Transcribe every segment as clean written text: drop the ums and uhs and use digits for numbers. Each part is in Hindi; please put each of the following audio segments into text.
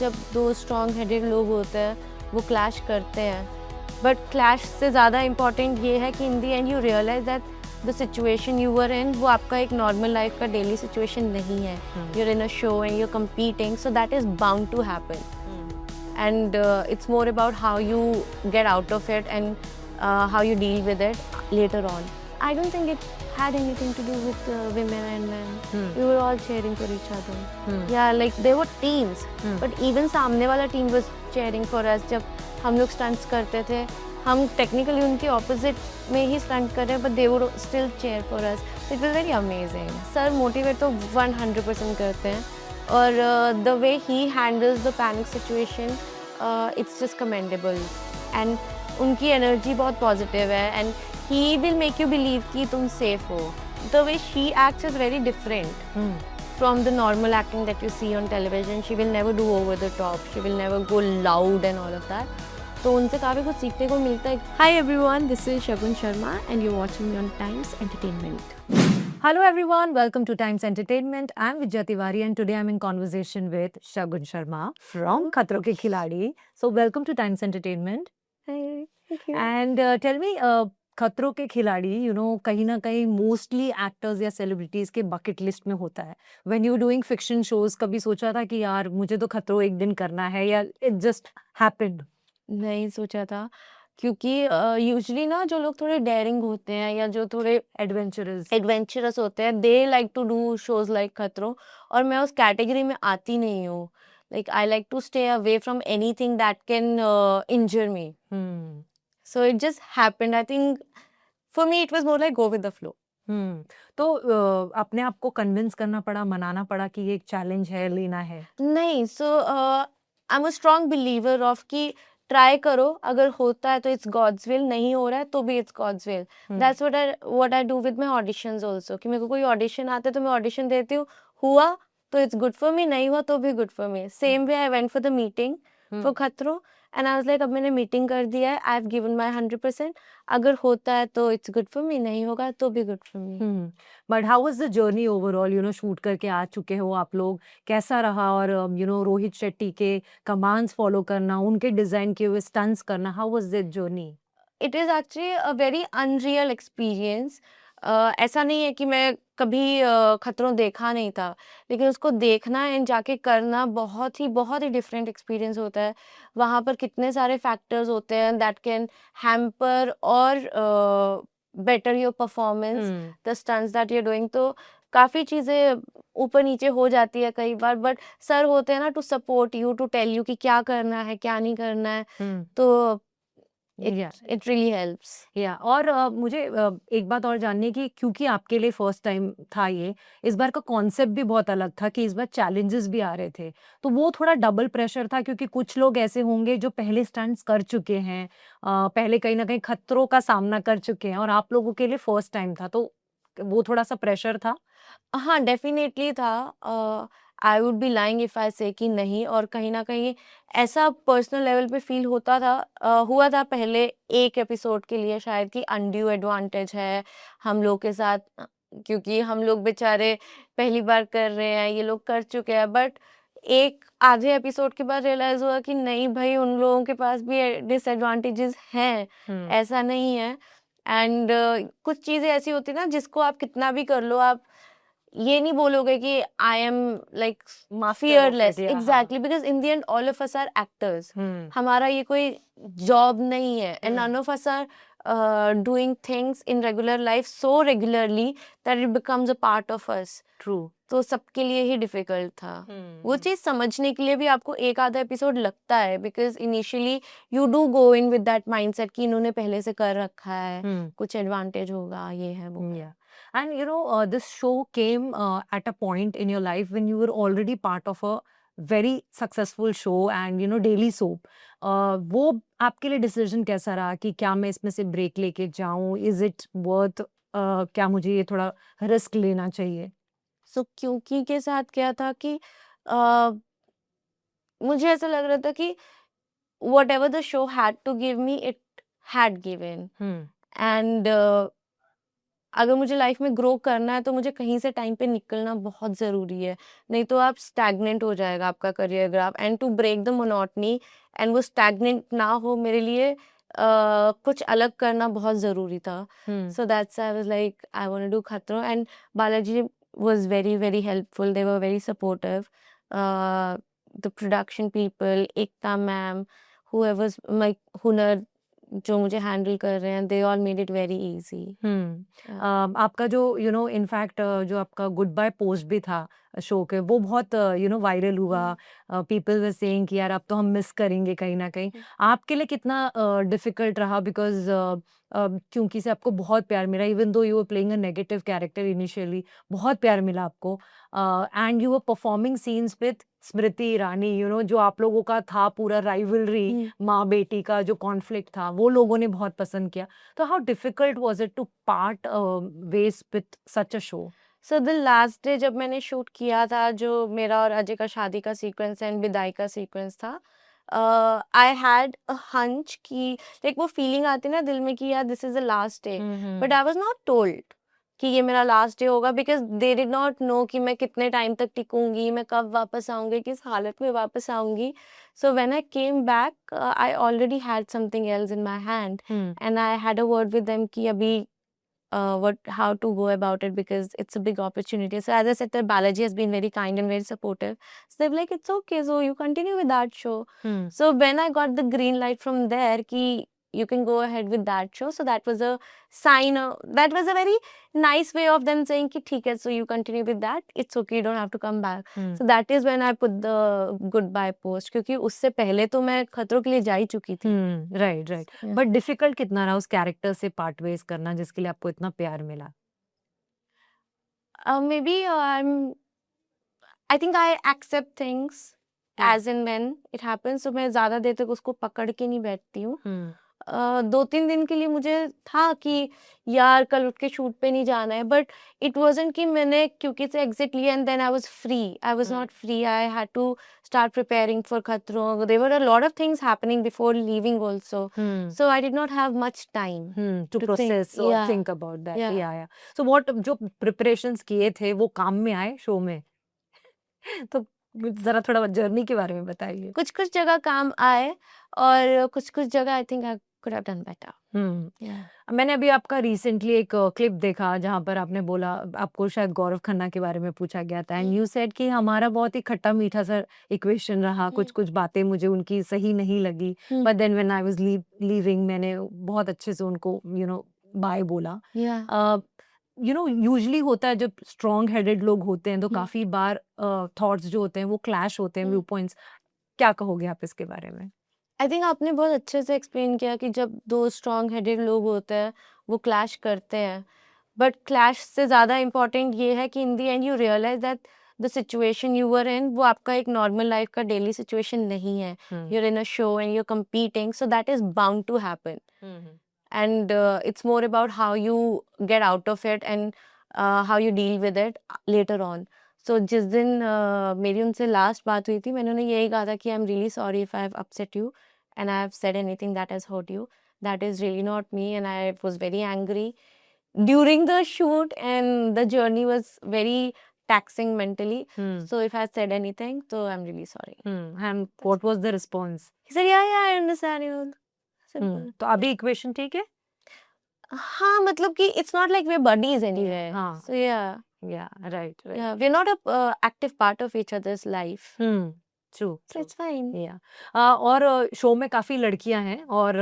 जब दो स्ट्रॉन्ग हेडेड लोग होते हैं वो क्लैश करते हैं, बट क्लैश से ज़्यादा इम्पॉर्टेंट ये है कि in the end you realize that the situation you were in वो आपका एक नॉर्मल लाइफ का डेली सिचुएशन नहीं है. You are in a show and you are competing, so that is bound to happen. And it's more about how you get out of it and how you deal with it later on. I don't think it had anything to do with women and men. We were all cheering for each other. Yeah, like they were teams, but even सामने वाला team was cheering for us. जब हम लोग stunts करते थे, हम technically उनके opposite में ही stunt कर रहे हैं, but they would still cheer for us. It was very amazing. Sir motivate तो 100% करते हैं, और the way he handles the panic situation, it's just commendable. And उनकी energy बहुत positive है, and he will make you believe कि तुम safe हो. The way she acts is very different from the normal acting that you see on television. She will never do over the top. She will never go loud and all of that. तो उनसे काफ़ी कुछ सीखने को मिलता है. Hi everyone, this is Shagun Sharma and you're watching me on Times Entertainment. Hello everyone, welcome to Times Entertainment. I'm Vijaya Tiwari and today I'm in conversation with Shagun Sharma from Khatron Ke Khiladi. So welcome to Times Entertainment. Hi, thank you. And tell me, खतरों के खिलाड़ी, कहीं ना कहीं मोस्टली एक्टर्स या सेलिब्रिटीज के बकेट लिस्ट में होता है. When you doing fiction shows, कभी सोचा था कि यार मुझे तो खतरों एक दिन करना है, या इट जस्ट हैपेंड? नहीं सोचा था, क्योंकि यूजुअली ना जो लोग थोड़े डेयरिंग होते हैं या जो थोड़े एडवेंचरस होते हैं, they like to do shows like खतरों, और मैं उस कैटेगरी में आती नहीं हूँ. Like I like to stay away from anything that can injure me. So it just happened. I think for me it was more like go with the flow. तो अपने आप को कन्विंस करना पड़ा, मनाना पड़ा कि ये एक चैलेंज है, लेना है? नहीं, so I am a strong believer of कि ट्राई करो, अगर होता है तो इट्स गॉड्स विल, नहीं हो रहा है तो भी it's God's will. That's what I do with my auditions also, कि मेरे को कोई ऑडिशन आता है तो मैं ऑडिशन देती हूँ, हुआ तो इट्स गुड फॉर मी, नहीं हुआ तो भी good for me. Same way I went for the meeting for खतरों एंड आई वाज लाइक, अब मैंने मीटिंग कर दिया है, आई हैव गिवन माय 100%. अगर होता है तो इट्स गुड फॉर मी, नहीं होगा तो भी good for me. But how was the journey overall? Shoot करके आ चुके हो आप लोग, कैसा रहा? और रोहित शेट्टी के कमांड्स फॉलो करना, उनके डिजाइन किए हुए स्टंट्स करना, how was that journey? It is actually a very unreal experience. ऐसा नहीं है कि मैं कभी खतरों देखा नहीं था, लेकिन उसको देखना एंड जाके करना बहुत ही डिफरेंट एक्सपीरियंस होता है. वहाँ पर कितने सारे फैक्टर्स होते हैं दैट कैन हैम्पर और better your performance, the stunts that you are doing. तो काफ़ी चीज़ें ऊपर नीचे हो जाती है कई बार, बट सर होते हैं ना to support you, to tell you कि क्या करना है क्या नहीं करना है. तो इट रियली हेल्प्स. या और मुझे एक बात और जाननी है कि क्योंकि आपके लिए फर्स्ट टाइम था ये, इस बार का कॉन्सेप्ट भी बहुत अलग था कि इस बार चैलेंजेस भी आ रहे थे, तो वो थोड़ा डबल प्रेशर था, क्योंकि कुछ लोग ऐसे होंगे जो पहले स्टंट्स कर चुके हैं, पहले कहीं ना कहीं खतरों का सामना कर चुके हैं, और आप लोगों के लिए फर्स्ट टाइम था, तो वो थोड़ा सा प्रेशर था? हाँ, डेफ़िनेटली था. I would be lying if I से कि नहीं, और कहीं न कहीं ऐसा पर्सनल लेवल पे फ़ील होता था. हुआ था पहले एक एपिसोड के लिए शायद कि अनड्यू एडवांटेज है हम लोग के साथ, क्योंकि हम लोग बेचारे पहली बार कर रहे हैं, ये लोग कर चुके हैं. बट एक आधे एपिसोड के बाद रियलाइज़ हुआ कि नहीं भई, उन लोगों के पास भी डिसएडवांटेजेस हैं, ऐसा नहीं है. एंड कुछ चीज़ें ऐसी होती हैं ना जिसको आप कितना भी कर लो, आप ये नहीं बोलोगे कि I am like fearless. Exactly, because in the end all of us are actors. हमारा ये कोई जॉब नहीं है, and none of us are doing things in regular life so regularly that it becomes a part of us. True. तो सबके लिए ही डिफिकल्ट था. वो चीज़ समझने के लिए भी आपको एक आधा एपिसोड लगता है, because initially you do go in with that mindset कि इन्होंने पहले से कर रखा है, कुछ एडवांटेज होगा, ये है वो. Yeah. And this show came at a point in your life when you were already part of a very successful show and daily soap. वो आपके लिए डिसीजन कैसा रहा कि क्या मैं इसमें से ब्रेक लेके जाऊं? Is it worth? क्या मुझे ये थोड़ा रिस्क लेना चाहिए? सो क्योंकि के साथ क्या था कि अ, मुझे ऐसा लग रहा था कि whatever the show had to give me, it had given. Hmm. And अगर मुझे लाइफ में ग्रो करना है तो मुझे कहीं से टाइम पे निकलना बहुत ज़रूरी है, नहीं तो आप स्टैग्नेंट हो जाएगा आपका career graph. And to break the monotony and वो स्टैग्नेंट ना हो, मेरे लिए कुछ अलग करना बहुत ज़रूरी था। Hmm so that's I was like I want to do खतरों। And Balaji was very helpful, they were very supportive. The production people, Ekta ma'am, whoever's my हुनर जो मुझे हैंडल कर रहे हैं, they all made it very easy. आपका जो इनफैक्ट जो आपका गुड बाय पोस्ट भी था शो के, वो बहुत वायरल हुआ। पीपल वर सेइंग कि यार अब तो हम मिस करेंगे कहीं ना कहीं। आपके लिए कितना डिफिकल्ट रहा? बिकॉज क्योंकि से आपको बहुत प्यार मिला, even though you were playing a negative character initially, बहुत प्यार मिला आपको। And you were performing scenes with Smriti Irani, जो आप लोगों का था पूरा राइवलरी, माँ बेटी का जो कॉन्फ्लिक्ट था, वो लोगों ने बहुत पसंद किया। तो how difficult was it to part ways with such a show? So the last day जब मैंने शूट किया था, जो मेरा और अजय का शादी का सीक्वेंस एंड विदाई का सीक्वेंस था, आई हैड अ हंच कि लाइक वो फीलिंग आती है ना दिल में कि यार this is the last day, but I was not told कि ये मेरा लास्ट डे होगा, because they did not know कि मैं कितने टाइम तक टिकूंगी, मैं कब वापस आऊंगी, किस हालत में वापस आऊंगी। So when I came back I already had something else in my hand and I had a word with them कि अभी how to go about it, because it's a big opportunity. So as I said, that Balaji has been very kind and very supportive. So they're like, it's okay, so you continue with that show. So when I got the green light from there ki you can go ahead with that show, so that was a sign, that was a very nice way of them saying ki theek hai, so you continue with that, it's okay, you don't have to come back. So that is when I put the goodbye post, क्योंकि उससे पहले तो मैं खतरों के लिए जा ही चुकी थी। Right right. Yeah. But difficult कितना रहा उस कैरेक्टर से पार्ट वेज करना जिसके लिए आपको इतना प्यार मिला? Maybe I think I accept things Yeah. as and when it happens. So मैं ज़्यादा देर तक उसको पकड़ के नहीं बैठती हूँ। हम्म 2-3 दिन के लिए मुझे था कि यार कल उठ के शूट पे नहीं जाना है, बट इट वाज़न्ट कि मैंने क्योंकि से एग्जिट लिया and then I was free. I was not free, I had to start preparing for खतरों। There were a lot of things happening before leaving also, so I did not have much time to to think. Process और Yeah, think about that. yeah. या सो व्हाट जो प्रिपरेशंस किए थे वो काम में आए शो में? तो जरा थोड़ा जर्नी के बारे में बताइए। कुछ-कुछ जगह काम आए और कुछ-कुछ जगह I think I could have done better. मैंने अभी आपका रिसेंटली एक क्लिप देखा जहाँ पर आपने बोला, आपको शायद गौरव खन्ना के बारे में पूछा गया था, एंड यू सेड कि हमारा बहुत ही खट्टा मीठा सा इक्वेशन रहा, कुछ कुछ बातें मुझे उनकी सही नहीं लगी, but then when I was leaving मैंने बहुत अच्छे से उनको बाय बोला। यूजुअली होता है जब स्ट्रॉन्ग हेडेड लोग होते हैं तो काफी बार थॉट्स जो होते हैं वो क्लैश होते हैं, व्यू पॉइंट्स। क्या कहोगे आप इसके बारे में? आई थिंक आपने बहुत अच्छे से एक्सप्लेन किया कि जब दो स्ट्रॉन्ग हेडेड लोग होते हैं वो क्लैश करते हैं, बट क्लैश से ज़्यादा इम्पॉर्टेंट ये है कि in the end you realize that the situation you were in वो आपका एक नॉर्मल लाइफ का डेली सिचुएशन नहीं है। You are in a show and you are competing, so that is bound to happen. And it's more about how you get out of it and how you deal with it later on. So जिस दिन मेरी उनसे लास्ट बात हुई थी, मैंने उन्हें यही कहा था कि I am really sorry if I have upset you and I have said anything that has hurt you. That is really not me, and I was very angry during the shoot, and the journey was very taxing mentally. So if I said anything, so I'm really sorry. And what was the response? He said, yeah, I understand you. Simple. तो अभी इक्वेशन ठीक है? हाँ, मतलब कि it's not like we're buddies anyway. हाँ। So yeah, right right. yeah, we're not a active part of each other's life. True So it's fine. और शो में काफी लड़कियां हैं और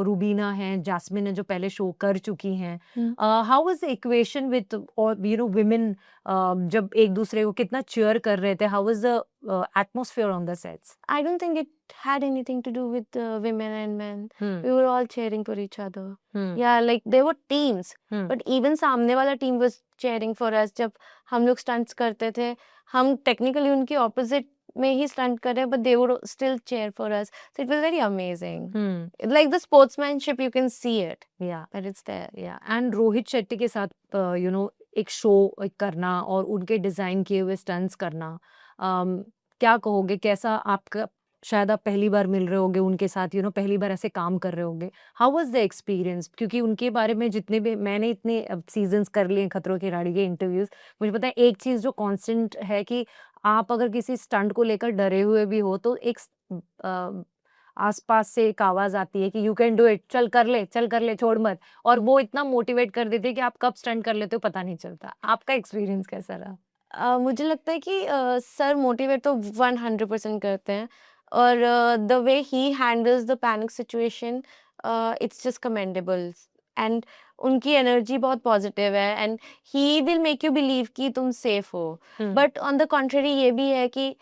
रूबीना है, जैस्मिन है जो पहले शो कर चुकी हैं। How was the equation with और विमेन, जब एक दूसरे को कितना चीयर कर रहे थे? How was the atmosphere on the sets? I don't think it had anything to do with women and men. We were all cheering for each other. Yeah, like there were teams, but even सामने वाला team was cheering for us. जब हम लोग stunts करते थे, हम technically उनके opposite में ही stunt कर रहे हैं, but they would still cheer for us. So it was very amazing. Like the sportsmanship, you can see it. या That it's there. And Rohit Shetty के साथ एक शो करना और उनके डिजाइन किए हुए स्टंट्स करना, क्या कहोगे कैसा आपका शायद आप पहली बार मिल रहे होगे उनके साथ, पहली बार ऐसे काम कर रहे होगे। How was the experience? क्योंकि उनके बारे में जितने भी मैंने इतने सीज़न्स कर लिए हैं खतरों के खिलाड़ी के इंटरव्यूज़, मुझे पता है एक चीज़ जो कांस्टेंट है कि आप अगर किसी स्टंट को लेकर डरे हुए भी हो तो अ, आस-पास से एक आवाज़ आती है कि यू कैन डू इट, चल कर ले, छोड़ मत। और वो इतना मोटिवेट कर देती है कि आप कब स्टंट कर लेते हो पता नहीं चलता। आपका एक्सपीरियंस कैसा रहा? मुझे लगता है कि सर मोटिवेट तो 100% करते हैं और the way he handles the panic situation, it's just commendable. And उनकी एनर्जी बहुत पॉजिटिव है and he will make you believe कि तुम सेफ हो। हुँ। बट ऑन द कॉन्ट्ररी ये भी है कि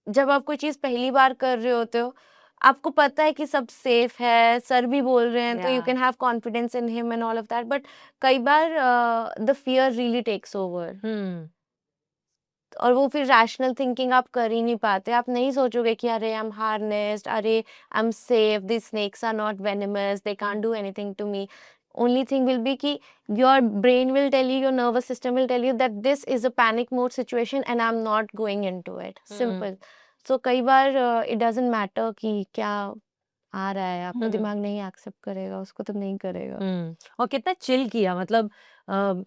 जब आप कोई चीज़ पहली बार कर रहे होते हो, आपको पता है कि सब सेफ है, सर भी बोल रहे हैं, तो यू या can have confidence in him and all of that. But कई बार the fear really takes over hmm. और वो फिर रैशनल थिंकिंग आप कर ही नहीं पाते। आप नहीं सोचोगे कि अरे आई एम हार्नेस्ड, अरे I am safe, this snakes are not venomous, they can't do anything to me. Only thing will be कि your brain will tell you, your nervous system will tell you that this is a panic mode situation and I am not going into it. Hmm. Simple. So कई बार इट डजंट मैटर कि क्या आ रहा है, आपका हुँ। दिमाग नहीं एक्सेप्ट करेगा उसको, तो नहीं करेगा। और कितना चिल किया, मतलब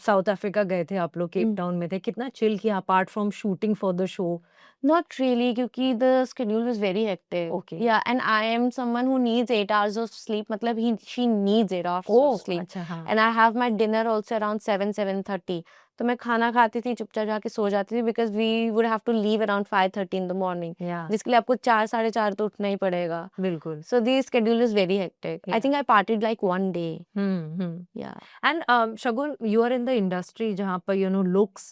साउथ अफ्रीका गए थे आप लोग, केप Mm. टाउन में थे, कितना चिल किया apart from shooting for the show? Not really, क्योंकि the schedule was very hectic. Okay. Yeah, and I am someone who needs 8 hours of sleep. मतलब she needs 8 hours of oh! sleep. अच्छा, हाँ। And I have my dinner also around 7:30. तो मैं खाना खाती थी, चुपचाप जाके सो जाती थी because we would have to leave around 5:30 in the morning. या जिसके लिए आपको 4 साढ़े 4 तो उठना ही पड़ेगा. बिल्कुल। So the schedule is very hectic. I Yeah. think I partied like one day. Hmm. Yeah. And Shagun, you are in the industry जहाँ पर लुक्स,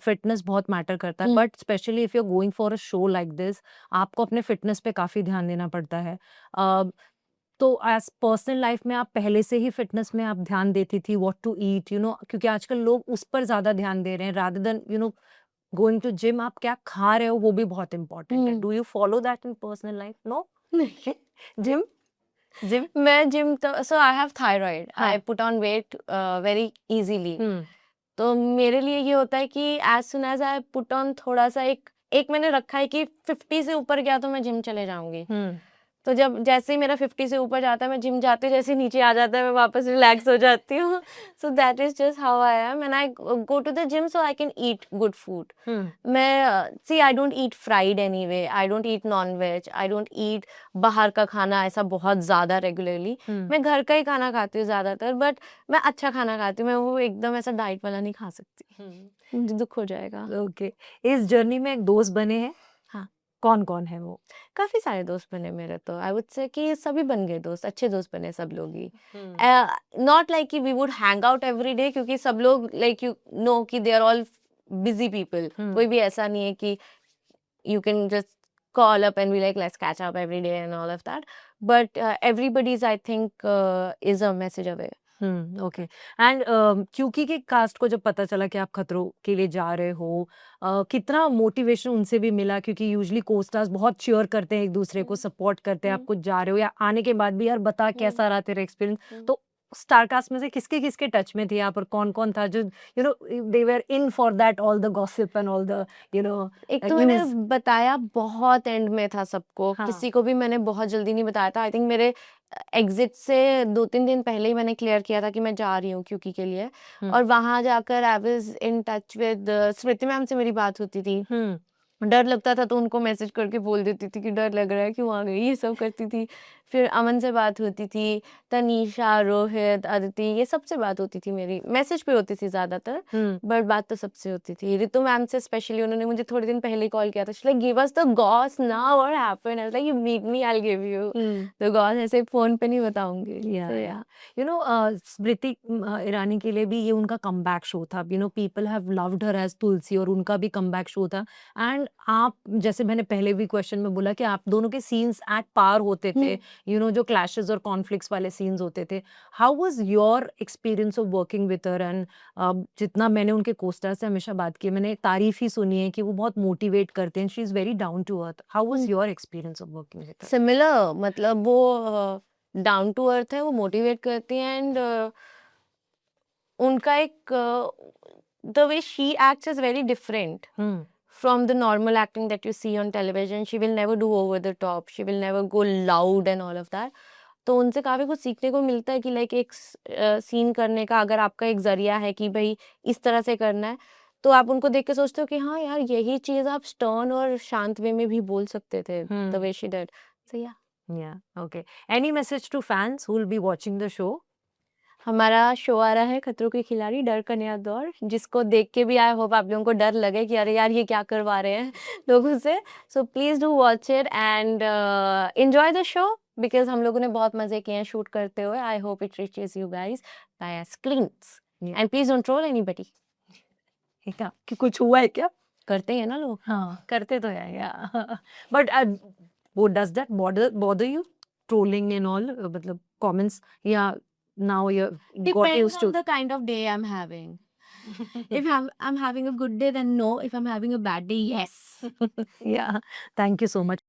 फिटनेस बहुत मैटर करता है, Mm. But specially if you are going for a show like this, आपको अपने फिटनेस पे काफ़ी ध्यान देना पड़ता है। तो एज़ पर्सनल लाइफ में आप पहले से ही फिटनेस में आप ध्यान देती थी, व्हाट टू ईट, क्योंकि आजकल लोग उस पर ज़्यादा ध्यान दे रहे हैं rather than going to gym. आप क्या खा रहे हो वो भी बहुत इम्पोर्टेंट है। Mm. Do you follow that in personal life? No? नहीं। जिम? जिम? मैं जिम तो सो आई हैव थायराइड, हाँ। I put on weight very easily. Hmm. तो मेरे लिए ये होता है कि as soon as I put on थोड़ा सा एक एक मैंने रखा है कि 50 से ऊपर गया तो मैं जिम चले जाऊंगी। हुँ। तो जब जैसे ही मेरा 50 से ऊपर जाता है, मैं जिम जाती हूँ, जैसे ही नीचे आ जाता है मैं वापस रिलैक्स हो जाती हूँ। So that is just how I am and I go to the gym so I can eat good food. Hmm. मैं see I don't eat fried anyway, I don't eat non veg, I don't eat बाहर का खाना ऐसा बहुत ज़्यादा रेगुलरली। हुँ। मैं घर का ही खाना खाती हूँ ज़्यादातर, बट मैं अच्छा खाना खाती हूँ। मैं वो एकदम ऐसा डाइट वाला नहीं खा सकती, हुँ। मुझे दुख हो जाएगा। ओके। इस जर्नी में दोस्त बने हैं? हाँ, कौन-कौन है वो? काफ़ी सारे दोस्त बने मेरे तो। आई वुड से कि सभी बन गए दोस्त, अच्छे दोस्त बने सब लोग ही। हुँ। नॉट लाइक कि we would hang out every day, क्योंकि सब लोग लाइक यू नो कि they are all busy people. Hmm. कोई भी ऐसा नहीं है कि you can just call up and be like, let's catch up every day and all of that. But everybody's, I think, is a message away. Okay. And क्योंकि के कास्ट को जब पता चला कि आप खतरों के लिए जा रहे हो, कितना मोटिवेशन उनसे भी मिला? क्योंकि यूजुअली को-स्टार्स बहुत चीयर करते हैं, एक-दूसरे को सपोर्ट करते हैं, आप हम्म, कुछ जा रहे हो या आने के बाद भी, यार बता हम्म, कैसा रहा तेरा एक्सपीरियंस? हम्म। तो स्टारकास्ट में से किसके-किसके टच में थे आप और कौन-कौन था जो they were in for that all the gossip and all the एक तो मैंने न्यूज़? बताया बहुत एंड में था सबको, हाँ। किसी को भी मैंने बहुत जल्दी नहीं बताया था। आई थिंक मेरे एग्जिट से 2-3 दिन पहले ही मैंने क्लियर किया था कि मैं जा रही हूँ क्यूकी के लिए। हुँ। और वहां जाकर I was in touch with Smriti ma'am से मेरी बात होती थी। हुँ। डर लगता था तो उनको मैसेज करके बोल देती थी कि डर लग रहा है, क्यों आ गई, ये सब करती थी। फिर अमन से बात होती थी, तनीषा, रोहित, अदिति, ये सबसे बात होती थी मेरी। मैसेज पे होती थी ज़्यादातर, हुँ। बट बात तो सबसे होती थी। रितु मैम से स्पेशली उन्होंने मुझे थोड़े दिन पहले ही कॉल किया था। She like give us the goss now, what happened? I was like you meet me, I will give you hmm. The goss. ऐसे फ़ोन पे नहीं बताऊँगी। या तो या स्मृति ईरानी के लिए भी ये उनका कमबैक शो था। People have loved her as Tulsi, और उनका भी कमबैक शो था। एंड आप, जैसे मैंने पहले भी क्वेश्चन में बोला कि आप दोनों के सीन्स एट पार होते थे, जो क्लैशेस और कॉन्फ्लिक्ट्स वाले सीन्स होते थे। How was your experience of working with her? And जितना मैंने उनके कोस्टार से हमेशा बात की, मैंने तारीफ ही सुनी है कि वो बहुत मोटिवेट करते हैं, she is very down to earth. How was your experience of working with her? Similar, मतलब वो डाउन टू अर्थ है, वो मोटिवेट करती हैं एंड उनका एक the way she acts is very different hmm. from the normal acting that you see on television. She will never do over the top. She will never go loud and all of that. तो उनसे काफ़ी कुछ सीखने को मिलता है कि लाइक एक सीन करने का अगर आपका एक ज़रिया है कि भाई इस तरह से करना है, तो आप उनको देख के सोचते हो कि हाँ यार, यही चीज़ आप स्टर्न और शांत वे में भी बोल सकते थे, द वे शी डिड. सो या, Yeah, okay. Any message to fans who will be watching the show? हमारा शो आ रहा है खतरों के खिलाड़ी डर का नया दौर, जिसको देख के भी आई होप आप लोगों को डर लगे कि अरे यार ये क्या करवा रहे हैं लोगों से. So please do watch it and enjoy the show, because हम लोगों ने बहुत मज़े किए हैं शूट करते हुए. I hope it reaches you guys by screens and please don't troll anybody. क्या कि कुछ हुआ है क्या? करते हैं ना लोग. हाँ, करते तो हैं या बट वो does that bother you trolling and all, मतलब कमेंट्स, या now you got Depends used on to? the kind of day I'm having. If I'm having a good day, then no. If I'm having a bad day, yes. Yeah, thank you so much.